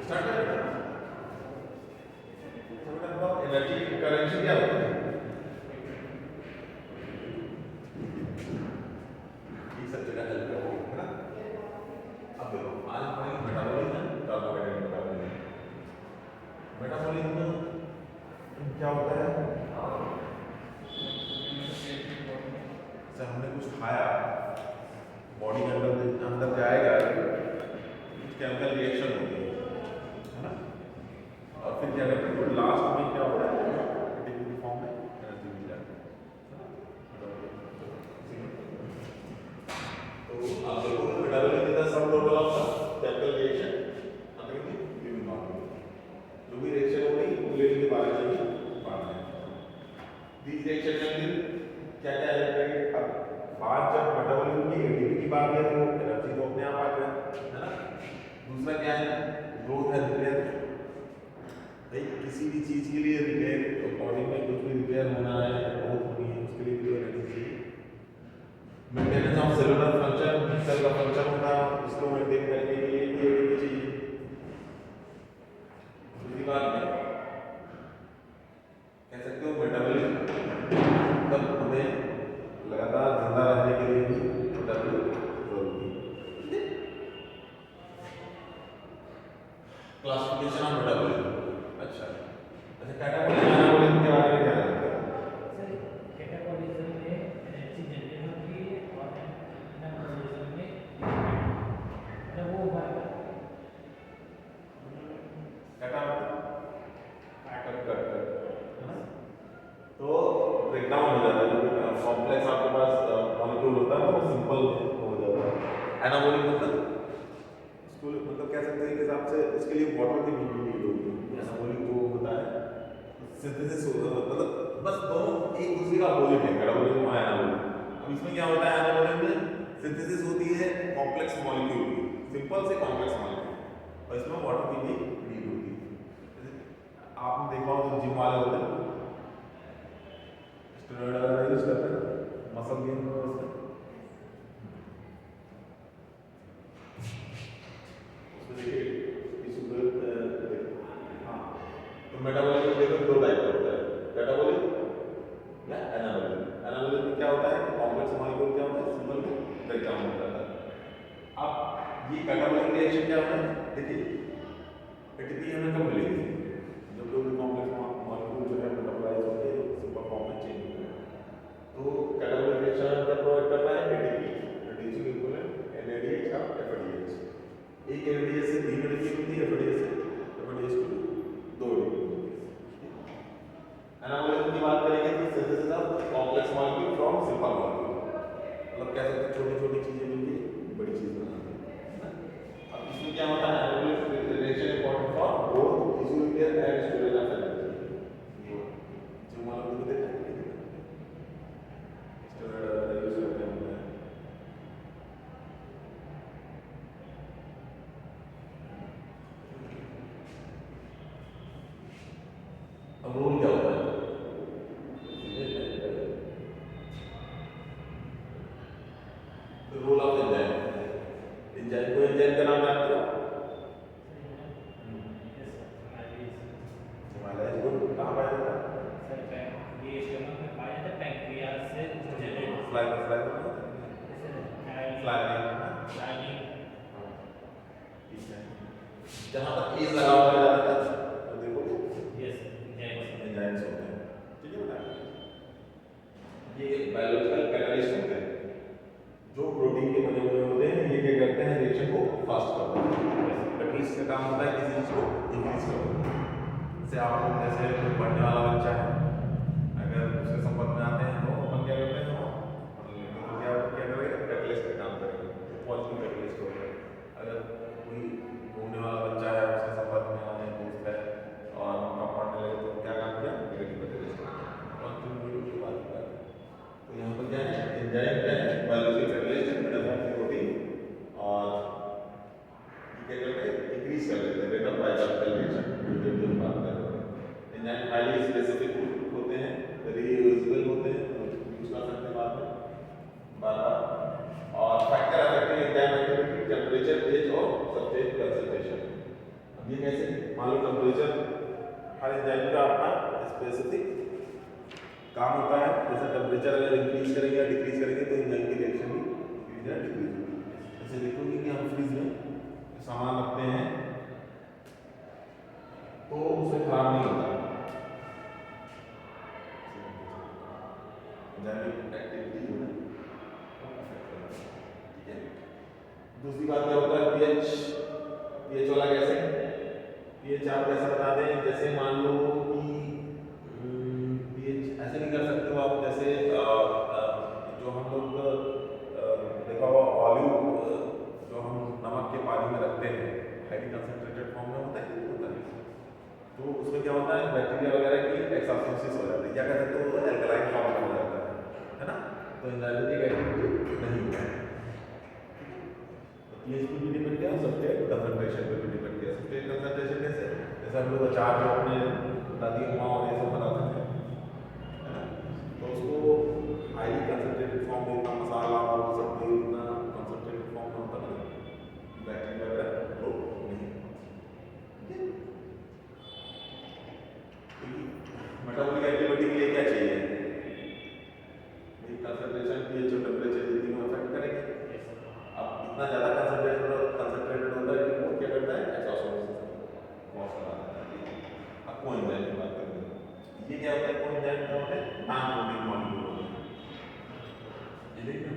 Start करें। Energy currency क्या होती है? ये सब जगह हेल्प करेगी, है ना? अब देखो आज हमारी मेटाबॉलिज्म कार्बोहाइड्रेट मेटाबॉलिज्म क्या होता है? जैसे हमने कुछ खाया, बॉडी के अंदर जाएगा, केमिकल रिएक्शन होती है ना? और फिर क्या करते हैं, तो लास्ट में क्या होता है, एटीपी फॉर्म में एनर्जी मिल जाती है। तो आप देखो metabolism is the sum total of the chemical reaction under the living molecule. जो भी रिएक्शन हो रही वो लेने के बारे में बात है। these रिएक्शन में क्या क्या है? अब बात जब मेटाबॉलिज्म की एटीपी की बात है तो एनर्जी तो अपने आप आ गई, है ना? दूसरा क्या है? ग्रोथ है, रिपेयर। भाई किसी भी चीज के लिए रिपेयर, बॉडी में कुछ भी रिपेयर होना है, ग्रोथ होनी है, उसके लिए भी एनर्जी चाहिए। Maintenance of cellular function, cell का फंक्शन होना, इसको मेंटेन करने के लिए भी एनर्जी चाहिए। दूसरी बात है, कह सकते हो मेटाबॉलिज्म तब हमें लगातार जिंदा रहने के लिए भी मेटाबॉलिज्म जरूरी है। Classification of metabolism. अच्छा कैटाबॉलिज्म एनाबॉलिज्म के बारे में क्या जानते हो? सर कैटाबॉलिज्म में एनर्जी जनरेट होती है और एनाबॉलिज्म में मतलब वो हमारे तो ब्रेकडाउन हो जाता है, कॉम्प्लेक्स आपके पास मॉलिक्यूल होता है वो सिंपल हो जाता है। एनाबॉलिक मतलब कह सकते हैं कि हिसाब से इसके लिए वाटर की भी नीड होती है। एनाबॉलिक जो होता है सिंथेसिस, मतलब बस दोनों एक दूसरे का अपोजिट है, मेटाबॉलिज्म और एनाबॉलिज्म। अब इसमें क्या होता है, एनाबॉलिज्म में सिंथेसिस होती है कॉम्प्लेक्स मॉलिक्यूल की, सिंपल से कॉम्प्लेक्स मॉलिक्यूल, और इसमें वाटर की भी नीड होती है। आपने देखा हो जो जिम वाले होते हैं स्टेरॉइड वगैरह यूज करते हैं मसल गेन में, उसमें देखिए हाँ, तो मेटाबॉलिज्म देखो दो टाइप का होता है, कैटाबॉलिज्म या एनाबॉलिज्म। एनाबॉलिज्म में क्या होता है कि कॉम्प्लेक्स मॉलिक्यूल क्या होता है, सिंपल में ब्रेकडाउन हो जाता है। अब ये कैटाबॉलिक रिएक्शन क्या होता है, देखिए एटीपी हमें कब मिलेगी, जब कोई भी कॉम्प्लेक्स मॉलिक्यूल जो है मेटाबॉलाइज होकर सिंपल फॉर्म में चेंज हो जाए। तो कैटाबॉलिक रिएक्शन क्या प्रोवाइड करता है, एटीपी, रिड्यूसिंग इक्विवेलेंट एनएडीएच का एफएडीएच। एक एफएडीएच से 3 एटीपी मिलती है, एफएडीएच को 2 एटीपी मिलती है। एनाबॉलिज्म की बात करेंगे तो synthesis of complex molecule from simple molecule, मतलब कह सकते हैं छोटी छोटी चीजें मिलकर बड़ी चीज बनाती है। अब इसमें क्या होता है, anabolic reaction important for both tissue repair and storage of energy. जो मॉलिक्यूल को देखा है स्टोरेज यूज करते हैं। अब रोल क्या होता है, रोल ऑफ एंजाइम। एंजाइम को एंजाइम का नाम जानते हो? हिमालय को कहाँ पाया जाता है? ये स्टमक में पाया जाता है, पैंक्रियाज से जनरेट जहाँ पर एज लगा हुआ जाता है तो देखो यस एंजाइम्स होते हैं, ठीक है बेटा? ये बायोलॉजिकल कैटलिस्ट होते हैं जो प्रोटीन के बने हुए होते हैं, ये क्या करते हैं, रिएक्शन को फास्ट करते हैं। कैटलिस्ट का काम होता है किसी चीज को इंक्रीज करना। जैसे आप लोग जैसे कोई पढ़ने वाला बच्चा है, अगर उसके संपर्क में आते हैं तो अपन क्या करते हैं, तो क्या करेंगे, कैटलिस्ट का काम करेंगे, पॉजिटिव कैटलिस्ट होता है। अगर कोई घूमने वाला बच्चा है, उसके संपर्क में आने दोस्त है और उनका पढ़ने लगे तो क्या काम किया, नेगेटिव कैटलिस्ट पॉजिटिव की बात कर। तो यहाँ पर क्या है, एंजाइम क्या है, बायोलॉजिकल कैटलिस्ट है, मेटाबॉलिक प्रोटीन, और क्या करते हैं, इंक्रीज कर देते हैं रेट ऑफ बायोलॉजिकल रिएक्शन जो बात कर रहे हैं। एंजाइम हाईली स्पेसिफिक होते हैं, रीयूजेबल होते हैं, यूज कर सकते हैं बाद में बार बार, और factor affecting enzyme activity temperature, age और सब्सट्रेट ये कैसे, मान लो टेम्परेचर हर एंजाइम का अपना स्पेसिफिक काम होता है। जैसे टेम्परेचर अगर इंक्रीज करेंगे या डिक्रीज करेंगे तो एंजाइम की रिएक्शन भी इंक्रीज या डिक्रीज होगी। जैसे देखोगे कि हम फ्रिज में सामान रखते हैं तो उसे खराब नहीं होता, एंजाइमिक एक्टिविटी जो है वो अफेक्ट करता है। ठीक है, दूसरी बात क्या होता है, पीएच वाला कैसे, पीएच आप कैसे बता दें, जैसे मान लो कि पीएच ऐसे नहीं कर सकते हो आप, जैसे जो हम लोग देखा होगा ऑलिव जो हम नमक के पानी में रखते हैं हाईली कंसंट्रेटेड फॉर्म में होता है कि नहीं होता है, तो उसमें क्या होता है बैक्टीरिया वगैरह की एक्सॉस्मोसिस हो जाती है, क्या कहते हैं, तो एल्कलाइन फॉर्म में हो जाता है ना, तो एंजाइमेटिक एक्टिविटी नहीं होता है। पीएच पे भी डिपेंड किया, सब्सट्रेट कंसंट्रेशन पे भी डिपेंड किया। सब्सट्रेट कंसंट्रेशन कैसे, जैसे हम लोग अचार जो अपने दादी अम्मा और ये सब बनाते थे है ना, तो उसको हाईली कंसंट्रेटेड फॉर्म में, इतना मसाला और सब तेल इतना कंसंट्रेटेड फॉर्म में होता है, बैक्टीरिया वगैरह तो नहीं। मेटाबॉलिक एक्टिविटी के लिए क्या चाहिए, कंसंट्रेशन, पीएच और टेम्परेचर ये तीनों अफेक्ट करेंगे। अब इतना ज़्यादा कंसंट्रेटेड होता है कि वो क्या करता है, एक्सॉस्मोसिस कॉज करा देता है। अब कोएंजाइम की बात करते हैं, ये क्या होता है, कोएंजाइम क्या होता है, नॉन कोडिंग मॉलिक्यूल होता है, ये देखिए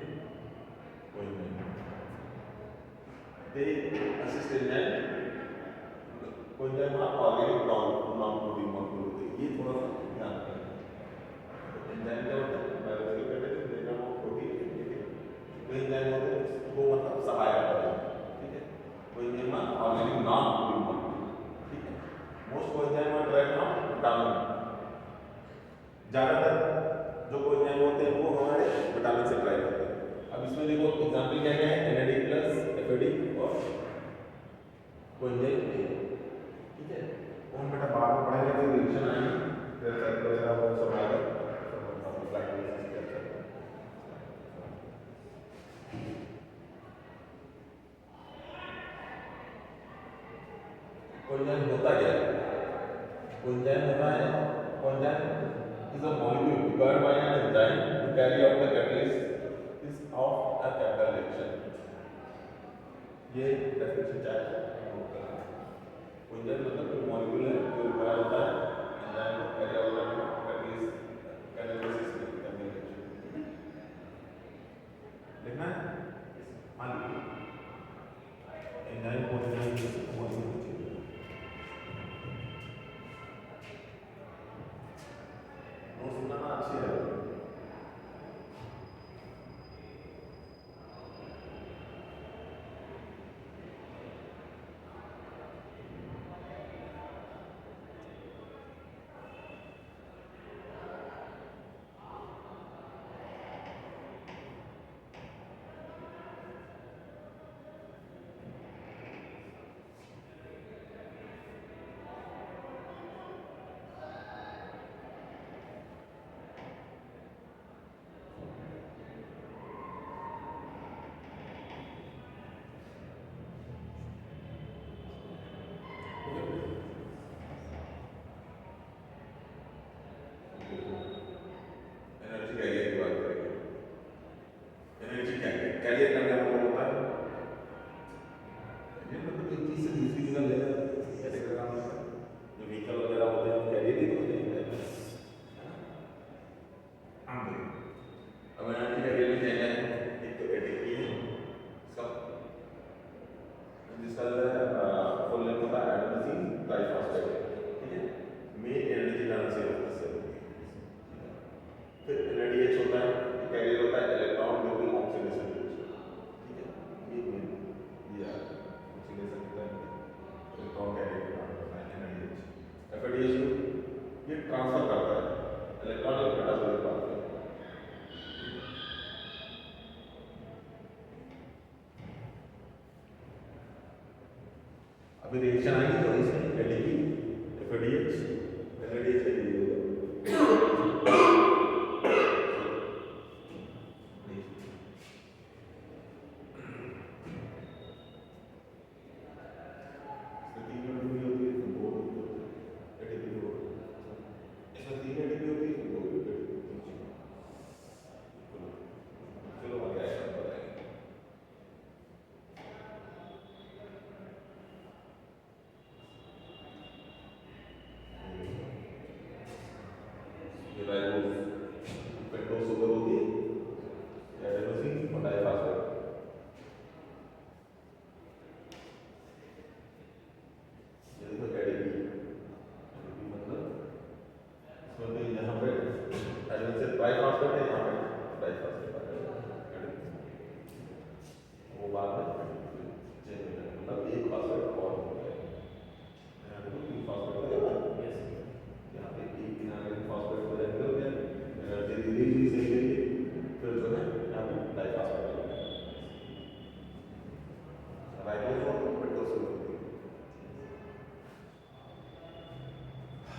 coenzyme they assist enzyme, coenzyme organic non coding molecule होते हैं, ये थोड़ा सा ध्यान रखें। एंजाइम क्या होता है, बायोलॉजिकल कहते हैं वो प्रोटीन, ठीक है, कोएंजाइम होते हैं वो मतलब सहायक है, ठीक है, coenzyme organic non coding molecule, ठीक है, most coenzyme are derived from vitamin, ज़्यादातर जो कोएंजाइम होते हैं वो हमारे विटामिन से ड्राइव होते हैं। अब इसमें देखो एग्जाम्पल क्या क्या है, NAD प्लस एफएडी और कोएंजाइम ए, ठीक है, वो हम बेटा बाद में पढ़ेंगे, तो रिएक्शन आएंगे फिर साइकिल वगैरह वो सब आएगा, कोएंजाइम होता क्या है, कोएंजाइम होता है, coenzyme is a molecule required by an enzyme to carry out the catalyst is of a chemical reaction। ये डेफिनेशन चाहिए, कोएंजाइम मतलब कोई मॉलिक्यूल है जो रिक्वायर होता है एंजाइम को कैरी आउट करने में, कैटालिसिस करने के लिए। लिखना है, हाँ एंजाइम कोएंजाइम मॉलिक्यूल अच्छी है। ट्रांसफर करता है इलेक्ट्रॉन एक मेटाबॉलिक पाथवे। अभी रिएक्शन आएगी तो इसमें एडीपी एफएडीएच एलएडीएच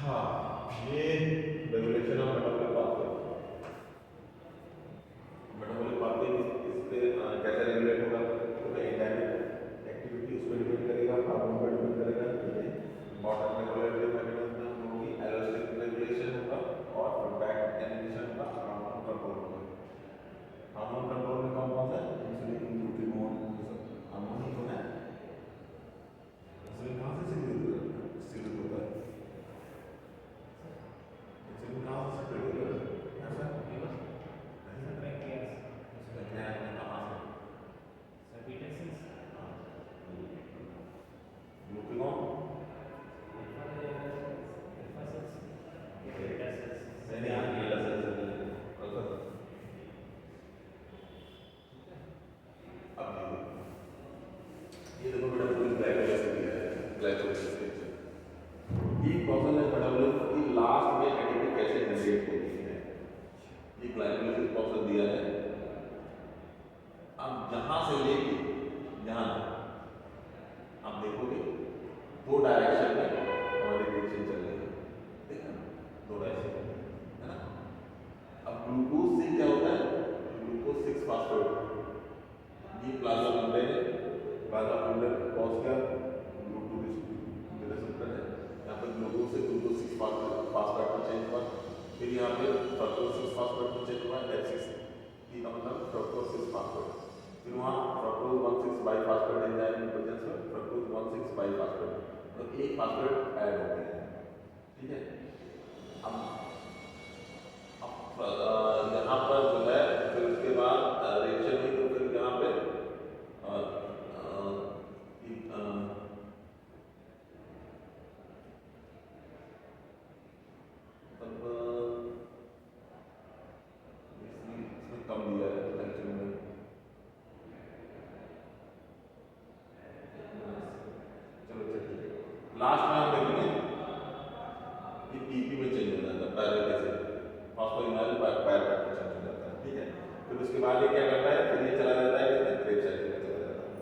हाँ, ये regulation of metabolic pathway. Metabolic pathway इससे कैसे रेगुलेट होगा? तो एंजाइमेटिक एक्टिविटी उस पर डिपेंड करेगा, हार्मोन पर डिपेंड करेगा, ठीक है। इंपॉर्टेंट रेगुलेटरी मैकेनिज्म होगी, एलोस्टिक रेगुलेशन होगा और फीडबैक एनिमेशन होगा, हार्मोन कंट्रोल होगा। हार्मोन कंट्रोल में कौन कौन सा है? इंसुलिन, ग्लूकागोन, ये सब हार्मोन ही तो है। इंसुलिन कहाँ से सिक्रीट होता है? इंसुलिन कहाँ से सिक्रीट होता है? ऐसा ये देखो बेटा पूरी ग्लाइकोलाइसिस है, ग्लाइकोलाइसिस ये प्रोसेस है मेटाबॉलिज्म की लास्ट में एटीपी कैसे जनरेट होती है, ये ग्लाइकोलाइसिस प्रोसेस दिया है। अब जहां से लेके यहाँ आप देखोगे दो डायरेक्शन में हमारी रिएक्शन चल रही है, ठीक है, दो डायरेक्शन है ना। अब ग्लूकोज से क्या होता है? ग्लूकोज 6 फास्फेट, ये प्लाज्मा मेम्ब्रेन है, प्लाज्मा मेम्ब्रेन क्रॉस किया ग्लूकोज रिसेप्टर है, यहाँ पे ग्लूकोज से ग्लूकोज 6 फास्फेट में चेंज हुआ, फिर यहाँ पे फ्रक्टोज 6 फास्फेट में चेंज हुआ, F6 का मतलब फ्रक्टोज 6 फास्फेट, फिर वहाँ फ्रक्टोज 1,6 बाइफास्फेट एंजाइम की वजह से फ्रक्टोज 1,6 बाइफास्फेट तो एक फास्फेट ऐड हो गया है, ठीक है। अब यहाँ पर जो है फिर उसके बाद रिएक्शन हुई तो फिर यहाँ पे इसमें कम दिया है एक्चुअली में, चलो चलिए लास्ट में हम देखेंगे ये पीपी में चेंज हो जाता है, पहले कैसे फॉस्फोइनोल पायरुवेट में चेंज हो जाता है, ठीक है। फिर उसके बाद ये क्या करता है? फिर ये चला जाता है क्रेब साइकिल में चला जाता है,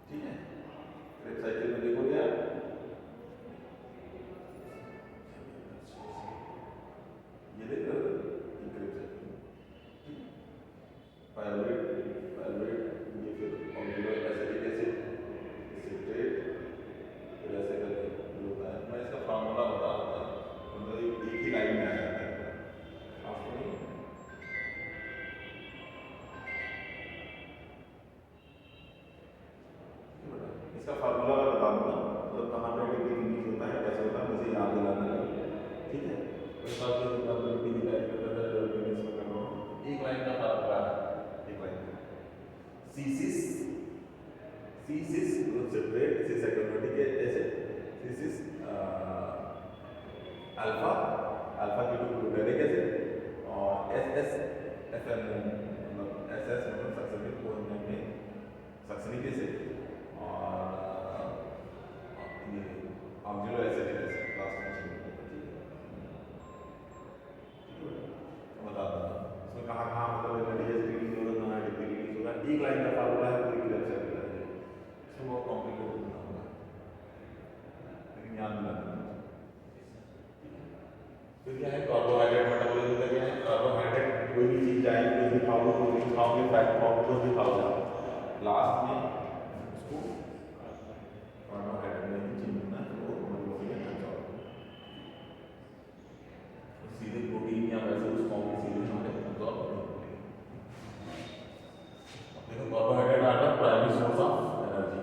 ठीक है। क्रेब साइकिल में देखोगे आप ये देख रहे हो ये क्रेब साइकिल, ठीक है। पायरुवेट ये फिर ऑक्सीडेटिव एसिडिक एसिड सिट्रेट फिर ऐसे करके होता है। मैं इसका फार्मूला बता देता हूँ, मतलब एक ही लाइन में आ जाता है आपको नहीं। इसका फार्मूला मैं बता दूंगा, मतलब कहाँ पे एटीपी रिलीज होता है, कैसे होता है, मुझे याद दिलाना है, ठीक है। इस बात में एटीपी रिलीज करता है, इसमें कर रहा हूँ एक लाइन का फार्मूला है, एक line C6 citrate C cyclomatic acid C6 alpha alpha ketoglutaric acid और SSFM मतलब SS मतलब सक्सेनिक कोएंजाइम में सक्सेनिक एसिड और ये ऑक्सिलो एसिटिक एसिड लास्ट में चेंज होता है, ठीक है। बता दूंगा इसमें कहाँ कहाँ मतलब डीएसपी रिलीज होगा, कहाँ एटीपी रिलीज होगा, एक लाइन का फार्मूला है पूरी क्लियर से है, इसमें बहुत कॉम्प्लिकेटेड ना होगा लेकिन याद दिला देना। फिर क्या है कार्बोहाइड्रेट मेटाबॉलिज्म का क्या है? कार्बोहाइड्रेट कोई भी चीज जाएगी, कोई भी खाओगे, प्रोटीन खाओगे, फैट खाओगे, कुछ भी खाओगे, लास्ट में उसको कार्बोहाइड्रेट में ही चेंज होना है, तो हीमोग्लोबिन में जाओगे सीधे प्रोटीन या वैसे उस फॉर्म में सीधे हमारे एब्जॉर्ब नहीं होंगे। देखो carbohydrate are the primary source of energy,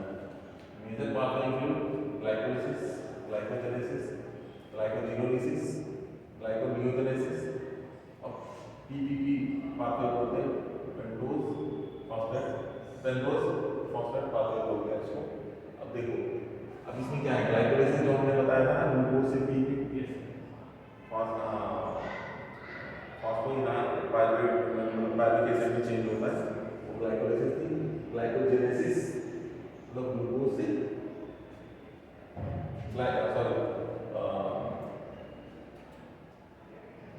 major pathway include glycolysis, glycogenesis, glycogenolysis, glyconeogenesis और पीपीपी पाथवे बोलते हैं, पेंटोज फॉस्फेट पाथवे बोलते हैं इसको। अब देखो अब इसमें क्या है, ग्लाइकोलाइसिस जो हमने बताया था ना, ग्लूकोज से पीपी फॉस्फोइनोल पायरुवेट एसिड में चेंज होता है, वो ग्लाइकोलाइसिस थी। ग्लाइकोजेनेसिस मतलब ग्लूकोज से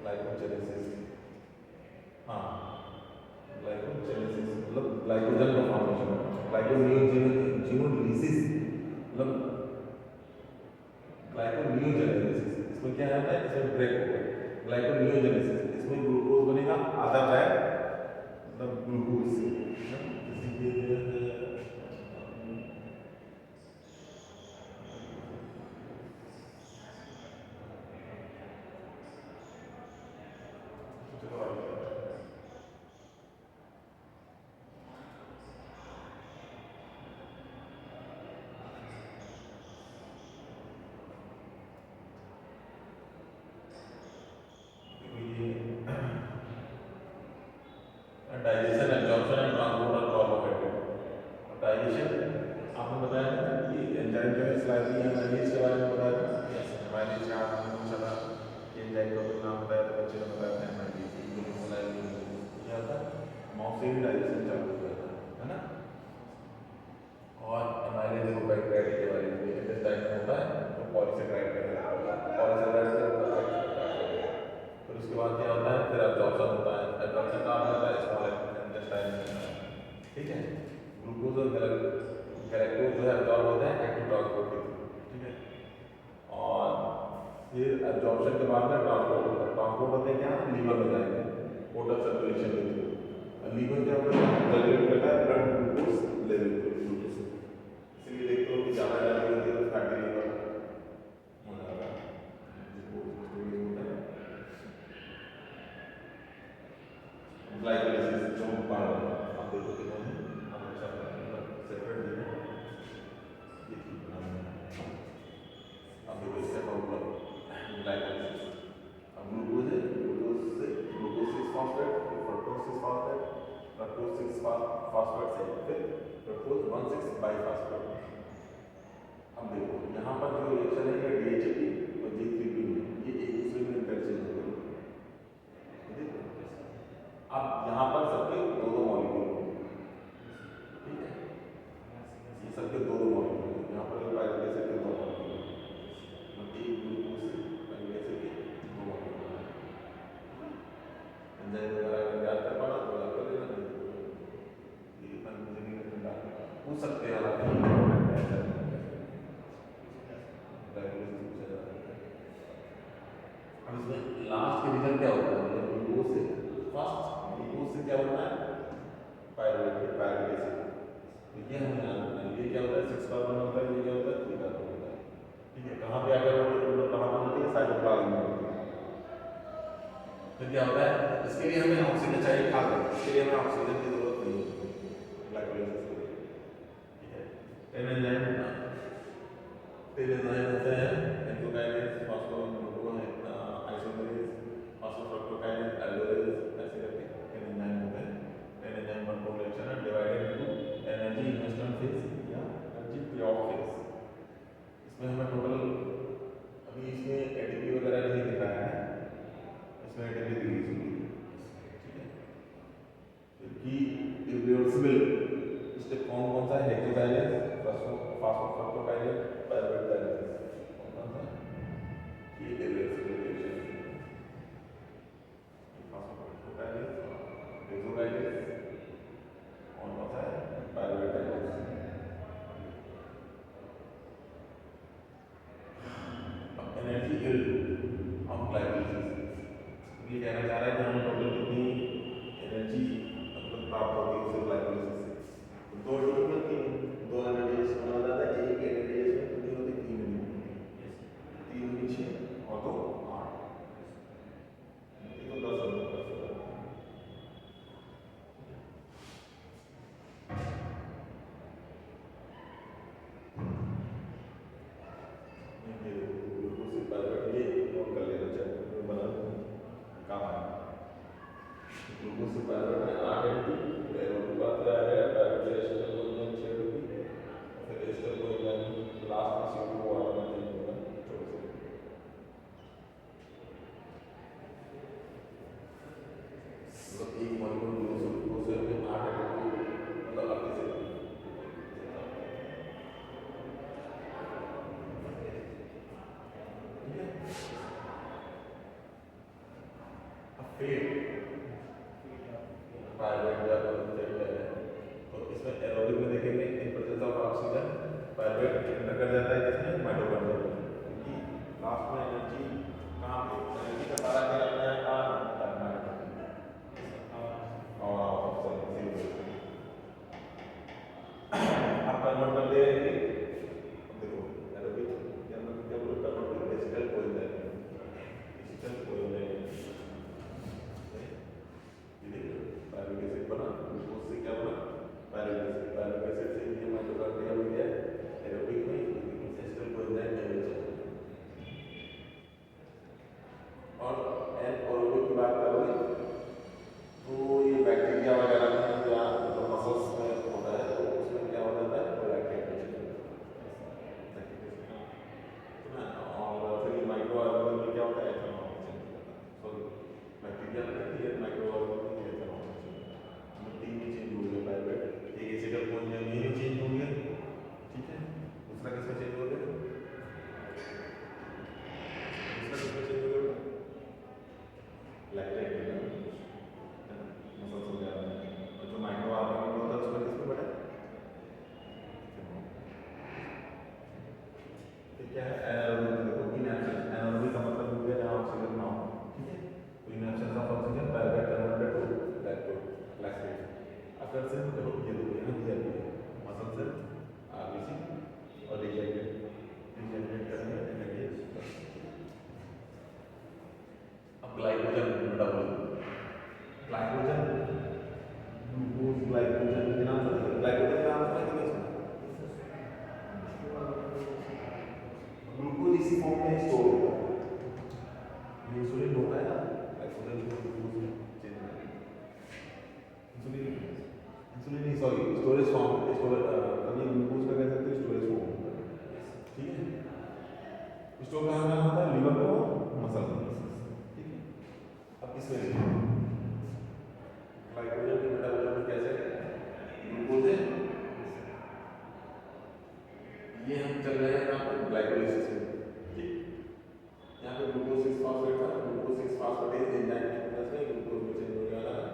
ग्लाइकोजेनेसिस, हाँ ग्लाइकोजेनेसिस मतलब ग्लाइकोजन का फॉर्मेशन, ग्लाइकोनियोजेनेसिस मतलब ग्लाइकोनियोजेनेसिस इसमें क्या होता है, इसमें ब्रेक होगा ग्लाइकोनियोजेनेसिस, इसमें ग्लूकोज बनेगा आधा बैग मतलब ग्लूकोज से digestion absorption and transport of carbohydrate. Digestion आपने बताया था कि एंजाइम जो है स्लाइडली एनालिसिस के बारे में बताया था, एनालिसिस का आपने पूछा था कि एंजाइम का कोई नाम बताया था, बच्चे ने बताया था एनालिसिस क्या था, माउथ से ही डाइजेशन चालू होता था, है ना। और एमाइलेज ग्लाइकोसाइड के बारे में इंटेस्टाइन में होता है तो पॉलीसेकेराइड कहलाता है, पॉलीसेकेराइड से फिर उसके बाद क्या होता है, फिर एब्जॉर्प्शन होता है, एब्जॉर्प्शन का होता है स्मॉल इंटेस्टाइन में, ठीक है। ग्लूकोज और गैलेक्टोज जो है एब्जॉर्ब होते हैं एक्टिव ट्रांसपोर्ट के थ्रू, ठीक है। और फिर एब्जॉर्प्शन के बाद में ट्रांसपोर्ट होता है, ट्रांसपोर्ट होते हैं क्या, लीवर में जाएंगे पोर्टल सर्कुलेशन के थ्रू। लीवर क्या होता है, रेगुलेट करता है ब्लड ग्लूकोज लेवल को, इसलिए देखते हो कि ज़्यादा एनर्जी होती है तो फैटी लीवर हो जाएगा। ग्लाइकोलाइसिस जो बार आप देखो कि हमेशा सेपरेट भी है, ये ठीक बनाना है। अब देखो इसका फॉर्मूला ग्लाइकोलाइसिस, अब ग्लूकोज है, ग्लूकोज से glucose 6 phosphate, fructose 6 phosphate, fructose 6 phosphate से फिर फ्रक्टोज 1,6 बाइफॉस्फेट। अब देखो यहाँ पर जो रिएक्शन है ये DHA और G3P में ये एक दूसरे में इंटरचेंज हो रहे हैं। अब यहाँ पर सबके दो दो मॉलिक्यूल, ठीक है, ये सबके दो दो मॉलिक्यूल, यहाँ पर पैरिक एसिड के दो मॉलिक्यूल, एक ग्लूकोज से पैरिक एसिड के दो मॉलिक्यूल। एंजाइम वगैरह अगर याद कर पाना तो याद कर लेना, ये मुझे नहीं करना, पूछ सकते हैं आप अब इसमें लास्ट के रिजल्ट क्या होता है, ग्लूकोज से फर्स्ट ग्लूकोज से क्या होता है, पायरुवेट पैरिक एसिड, तो ये हमें याद रखना है। ये क्या होता है, 6 कार्बन होता है, ये क्या होता है, 3 कार्बन होता है, ठीक है। कहाँ पे आकर होती है, मतलब कहाँ पर होती है, साइटोप्लाज्म में होती है। फिर क्या होता है, इसके लिए हमें ऑक्सीजन चाहिए खाद्य, इसके लिए हमें ऑक्सीजन की जरूरत नहीं होती ग्लाइकोलाइसिस के लिए, ठीक है। एंजाइम होते हैं एंजाइम फॉस्फोग्लूकोन आइसोमेरेज, फॉस्फोफ्रक्टोकाइनेज, एल्डोरेज, ऐसे करके एंजाइम होते हैं। एंजाइम कंट्रोल रिएक्शन है divided into energy investment phase या एनर्जी पेऑफ फेज। इसमें हमें टोटल अभी इसमें एटीपी वगैरह नहीं दिखाया है, इसमें एटीपी रिलीज होगी, ठीक है। क्योंकि इरिवर्सिबल स्टेप कौन कौन सा है, हेक्सोकाइनेज, फॉस्फोफ्रक्टोकाइनेज, पायरुवेट काइनेज, कौन सा ये इरिवर्सिबल रिएक्शन है, फॉस्फोफ्रक्टोकाइनेज, हेक्सोकाइनेज और कौन सा है, pyruvate kinase. Energy yield of glycolysis, ये कहना चाह रहा है कि हमें टोटल कितनी एनर्जी मतलब प्राप्त होती है उससे ग्लाइकोलाइसिस से। दो मिलती है, दो एनर्जी इसमें हो जाता है, एक एनर्जी इसमें कितनी होती है, 3 यूनिट, 3 यूनिट 6 और 2 8, ये तो 10 यूनिट कर सकता है। ग्लूकोज से पायरुवेट ये नोट कर लेना चाहिए, तो बना काम है। ग्लूकोज से पायरुवेट में 8 एटीपी, एरोबिक बात आ रहा है, पायरुवेट एस्टर को 6 एटीपी, फिर एस्टर को लास्ट में CO2 वाटर में चेंज होगा 24 एटीपी। मतलब एक मॉलिक्यूल ग्लूकोज से हमें 8 एटीपी मतलब 38 एटीपी, ठीक है। अब फिर पायरुवेट जब तो इसमें एरोबिक में देखेंगे in presence of oxygen pyruvate enter कर जाता है जिसमें माइटोकॉन्ड्रिया में, क्योंकि लास्ट में एनर्जी फॉर्म में स्टोर होता है। ये इंसुलिन होता है ना, ग्लाइकोजन को ग्लूकोज में चेंज करता है। इंसुलिन इंसुलिन नहीं, सॉरी, स्टोरेज फॉर्म, स्टोरेज कभी ग्लूकोज का कह सकते हो स्टोरेज फॉर्म होता है, ठीक है। स्टोर कहाँ कहाँ होता है? लीवर में और मसल में, ठीक है। अब इसमें देखिए ग्लाइकोजन के मेटाबॉलिज्म कैसे ग्लूकोज है, ये हम चल रहे हैं यहाँ पे ग्लाइकोलाइसिस में, ठीक। यहाँ पे ग्लूकोज 6 फॉस्फेट था, ग्लूकोज 6 फॉस्फेटेज एंजाइम की वजह से ग्लूकोज में चेंज होने वाला है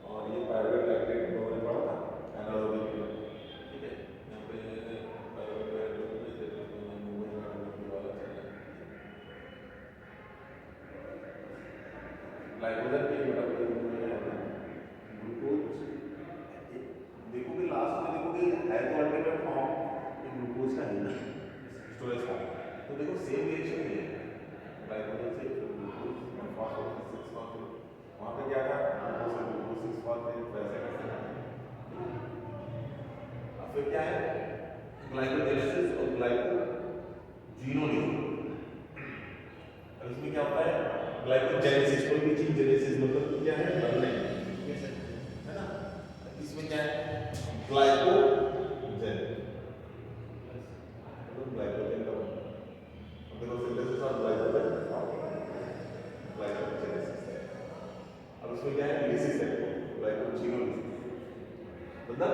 और ये पायरुवेट लैक्टेट होने पड़ा था एनारोबिक में, ठीक है। यहाँ पे पायरुवेट लैक्टेट में से मूवमेंट एनारोबिक वाला चल रहा है। ग्लाइकोजन के मेटाबॉलिज्म में है ग्लूकोज, देखोगे लास्ट में देखोगे है तो अल्टीमेट फॉर्म ग्लूकोज का है ना, स्टोरेज फॉर्म। तो देखो सेम रिएक्शन ही है, ग्लाइकोजन से ग्लूकोज 1 फॉस्फेट 6 फॉस्फेट, वहाँ पे क्या था ग्लूकोज से ग्लूकोज 6 फॉस्फेट, वैसे कैसे था। अब फिर क्या है ग्लाइकोजेनेसिस और ग्लाइकोजीनोलिसिस। अब इसमें क्या होता है ग्लाइकोजेनेसिस, कोई भी चीज जेनेसिस मतलब क्या है बनने, है ना। इसमें क्या है ग्लाइकोजन, ग्लाइकोजन का देखो सिंथेसिस ऑफ ग्लाइकोजन ग्लाइकोजेनेसिस है। अब उसमें क्या है लिसिस है, ग्लाइकोजीनोलिसिस मतलब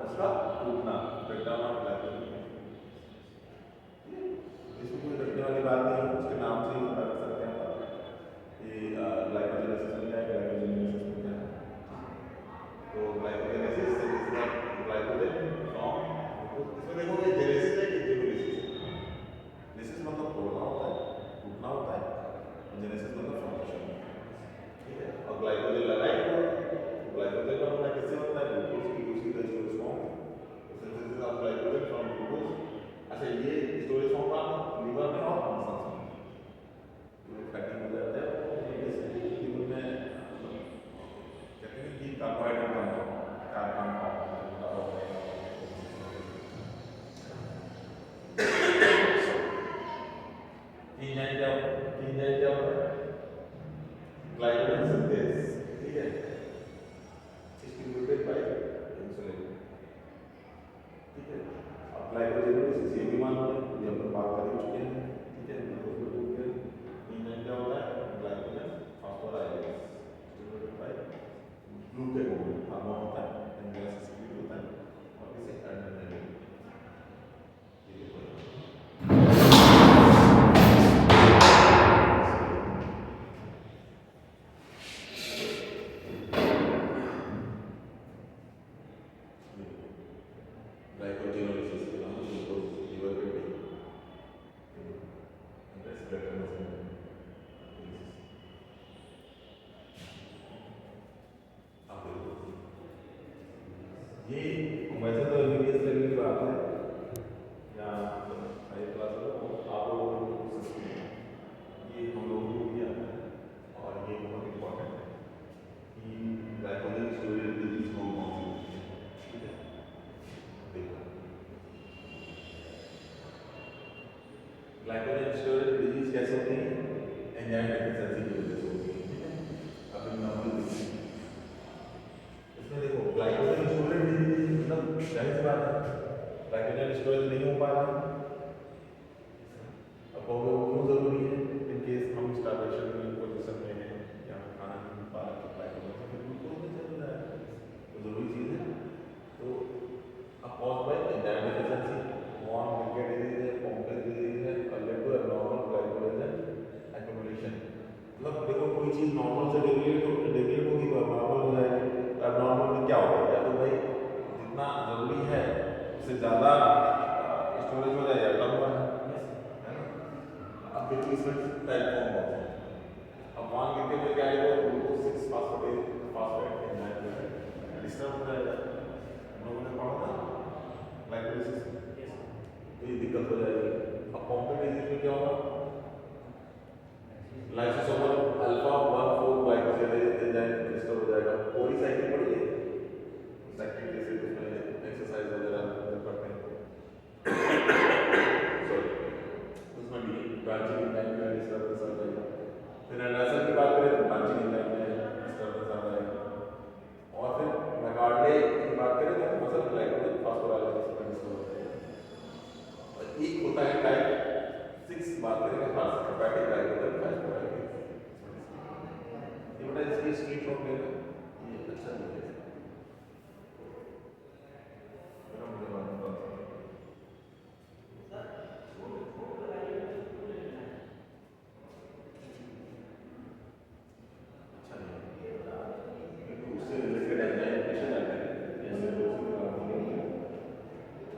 उसका टूटना, ब्रेकडाउन ऑफ ग्लाइकोजन। इसमें कोई रखने वाली बात नहीं है, उसके नाम से ही पता कर सकते हैं आप कि ग्लाइकोजेनेसिस में क्या है, ग्लाइकोजेनेसिस में क्या है। तो ग्लाइकोजेनेसिस से ग्लाइकोजन फ्रॉम, इसमें देखोगे जेनेसिस है कि जीनोलिसिस है। लिसिस मतलब तोड़ना होता है, टूटना होता है, जेनेसिस मतलब फॉर्मेशन, ठीक है। और ग्लाइकोजन लगाए तो ग्लाइकोजन का बनना किससे बनता है, ग्लूकोज की दूसरी का storage form, synthesis of glycogen from glucose. अच्छा ये स्टोरेज फॉर्म का लीवर में और मसल्स में फैटी हो जाता है, लीवर में कहते हैं कि कार्बोहाइड्रेट कम हो, कार्बन ग्लाइकोजन सिंथेस, ठीक है, स्टिमुलेटेड बाय इंसुलिन, ठीक है। अब ग्लाइकोजेनेसिस ये भी मान लो ये हम लोग बात कर चुके हैं, ठीक है। इंजाइम क्या होता है glycogen phosphorylase stimulated by glucagon hormone होता है, एंजाइम सिक्रीट होता है और इसे एड्रेनालिन, ये देखो ग्लाइकोजेनेसिस के नाम ग्लूकोज लीवर पे भी ये वैसे तो एमबीबीएस लेवल की बात है या हाई क्लास हो आप लोगों को ये हम लोगों को भी आता है और ये बहुत इम्पोर्टेंट है कि ग्लाइकोजन स्टोरेज डिजीज को कौन सी होती है, ठीक है। देखो ग्लाइकोजन स्टोरेज डिजीज कैसे होती है, एंजाइम डेफिशिएंसी की वजह से होती है, ठीक है। अब नॉर्मल देखिए इसमें देखो ग्लाइकोजन स्टोरेज डिजीज मतलब जाहिर सी बात है ग्लाइकोजन स्टोरेज नहीं हो पा रहा। अब कहोगे वो क्यों जरूरी है, इन केस हम स्टार्वेशन में पोजीशन में हैं या खाना नहीं पा रहे तो ग्लाइकोजन से ग्लूकोज में चल रहा है, तो जरूरी चीज़ है। तो अब cause by enzyme deficiency, von विकेट डिजीज है, कॉम्प्लेक्स डिजीज है और led to abnormal glycogen accumulation. मतलब देखो कोई चीज़ नॉर्मल से डेविएट होगी तो एब्नॉर्मल हो जाएगी। एब्नॉर्मल में क्या होगा या तो भाई जितना जरूरी है उससे ज़्यादा स्टोरेज हो जाए या कम हुआ है ना। अब देखो इसमें टाइप फॉर्म होता है, अब वहाँ गिर के क्या आएगा ग्लूकोज 6 फॉस्फेट एंजाइम जो है डिस्टर्ब हो जाएगा, हम लोगों ने पढ़ा था ग्लाइकोलाइसिस, तो ये दिक्कत हो जाएगी। अब कॉम्प्लेक्स डिजीज में क्या होगा लाइसोसोमल अल्फा 1,4 ग्लाइकोजेनेज एंजाइम डिस्टर्ब हो जाएगा। पूरी साइकिल पढ़ी है, साइकिल जैसे उसमें एक्सरसाइज वगैरह करते हैं सॉरी उसमें भी ब्रांचिंग एंजाइम में डिस्टर्बेंस आ जाएगा। फिर एंडरसन की बात करें तो ब्रांचिंग एंजाइम में डिस्टर्बेंस आ जाएगा। और फिर मैकार्डले की बात करें तो मसल ग्लाइकोजन फॉस्फोराइलेशन में डिस्टर्ब हो जाएगा। और एक होता है टाइप 6 बात करेंगे हार्ट हेपेटिक ग्लाइकोजन फॉस्फोराइलेशन। ये बड़ा इसकी स्क्रीनशॉट लेना, ये अच्छा दिखेगा। मेरा मुझे मालूम था। अच्छा नहीं क्योंकि उससे रिलेटेड एंजाइम क्वेश्चन आते हैं जैसे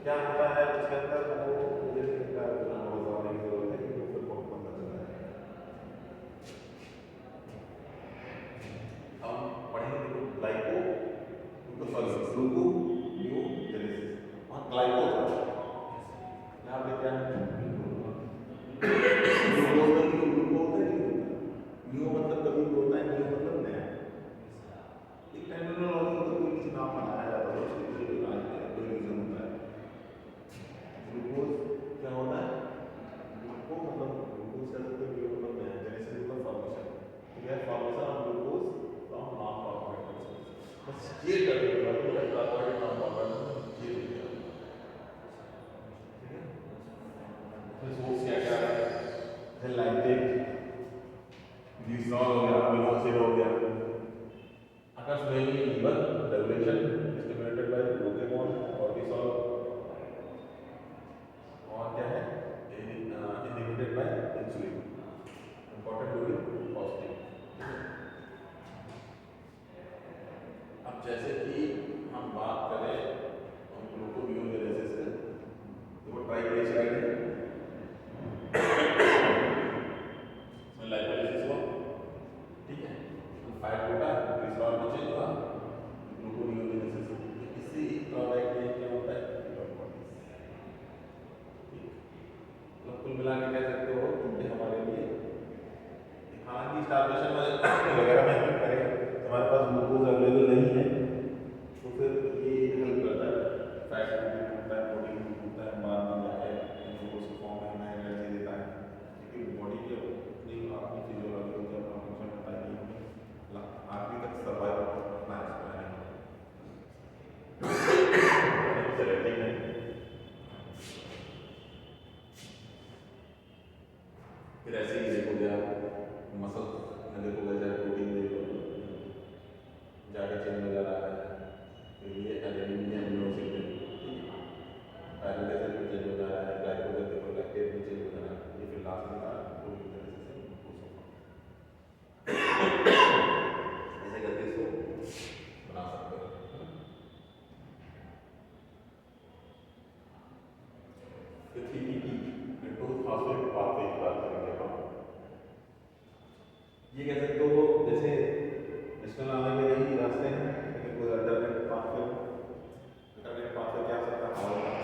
क्या होता है उसके अंदर वो मुझे नहीं लगता है बताने की जरूरत है क्योंकि फिर बहुत पता चल जाएगा। हम पढ़ेंगे देखो ग्लाइको सॉरी ग्लूकोनियोजेनेसिस। वहाँ ग्लाइको था यहाँ पे क्या है ग्लूकोज में ग्लूको होता है नहीं होता। न्यू मतलब कभी भी होता है, न्यू मतलब नया। एक टर्मिनोलॉजी होता है, कोई किसी नाम बनाया जाता है उसके पीछे कोई रीजन होता है। ग्लूकोज क्या होता है? ग्लूको मतलब ग्लूकोज का कोई भी मतलब नया, जेनेसिस मतलब फॉर्मेशन। तो यह formation of glucose from non carbohydrate source. बस ये टर्मिनोलॉजी मतलब कार्बोहाइड्रेट नॉन कार्बोहाइड्रेट ये लिख दिया। ठीक है? फिर सोर्स क्या क्या है? जैसे लैक्टेट, ग्लिसरॉल हो गया, अमीनो एसिड हो गया। अगर smelling liver regulation stimulated by glucagon cortisol और क्या है inhibited by insulin important during fasting. अब जैसे कि हम बात करें ग्लूकोनियोजेनेसिस से तो वो ट्राइग्लिसराइड है, इसमें लाइपोलाइसिस हुआ, ठीक है, तो फैट टूटा, ग्लिसरॉल में चेंज हुआ, ग्लूकोनियोजेनेसिस। इसी ड्रॉबैक में क्या होता है मतलब कुल मिला के कह सकते हो कि हमारे लिए हालांकि स्टार्वेशन वगैरह में हेल्प करेगा। हमारे पास ग्लूकोज अवेलेबल नहीं है तो फिर ये हेल्प करता है, फैट टूटता है, प्रोटीन टूटता है, बाद में जाके ग्लूकोज के फॉर्म में हमें एनर्जी देता है क्योंकि बॉडी के अपनी अपनी फिजियोलॉजी होती है, अपना फंक्शन होता है कि हमें आखिरी तक सर्वाइव करना है इसमें रहते हैं। फिर ऐसे ही देखो गया मसल में देखो गया चाहे प्रोटीन देखो जाके चेंज हो जा रहा है, फिर ये एडेनिन में अमीनो एसिड में पैरेलल एसिड में चेंज हो जा रहा है, ग्लाइकोजन देखो लैक्टेट में चेंज हो जा रहा है, ये फिर लास्ट में का ग्लूकोनियोजेनेसिस से ऐसे करके इसको बना सकते हो। फिर TPP ग्लूकोज फास्फेट पाथवे की बात करेंगे हम। ये कह सकते हो जैसे नेशनल आने के यही रास्ते हैं लेकिन कोई अल्टरनेट पाथवे क्या हो सकता है हमारे पास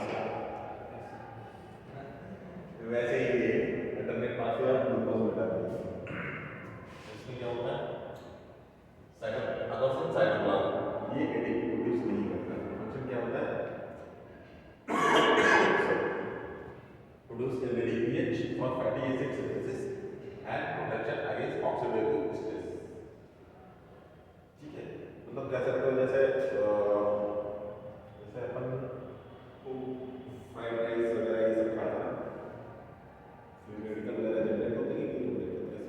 वैसे ही ये alternate pathway of glucose metabolism. इसमें क्या होता है अगोसिन साइटोप्लाज्म ये एटीपी प्रोड्यूस नहीं करता है, फंक्शन क्या होता है produce NADPH for fatty acid synthesis and protection against oxidative stress। ठीक है, मतलब कह सकते हो जैसे अपन को फ्राइड राइस वगैरह ये सब खाता है फ्री रेडिकल वगैरह जनरेट होते हैं कि नहीं होते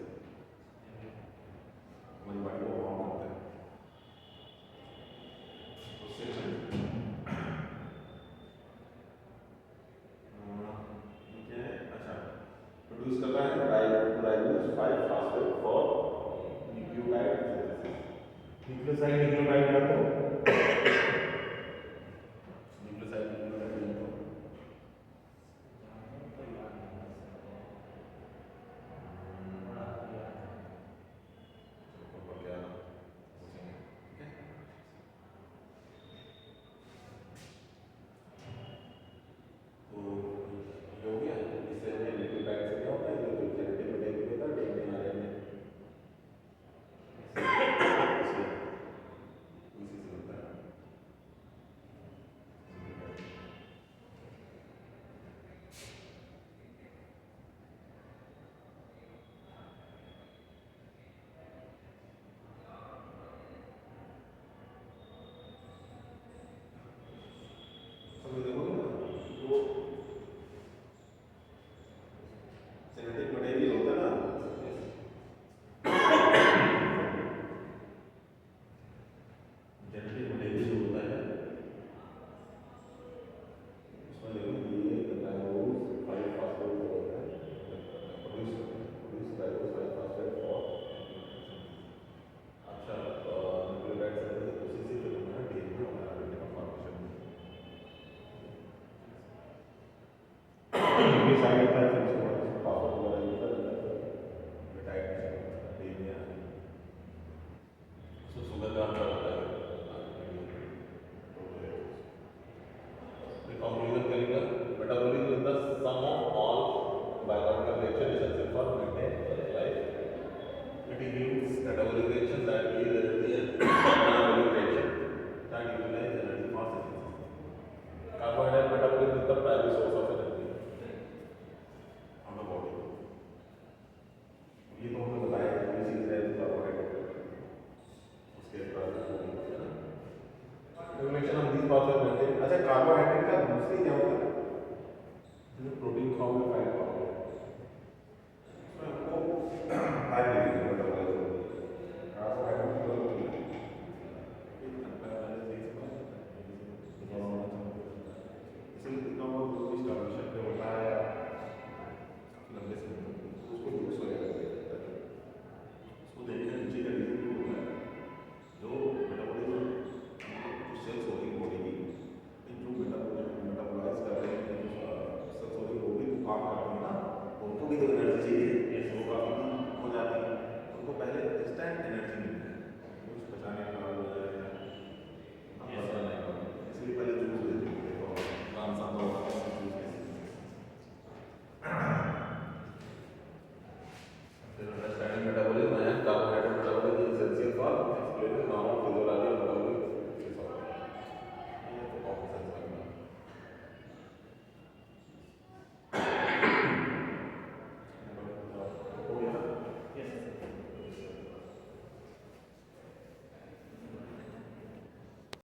हमारी बॉडी को वार्म करते हैं उससे प्रोड्यूस करता है ribose 5 phosphate for nucleotide synthesis. Nucleoside जानते हो? न्यूक्लियोसाइड जानते हो? जेनेटिक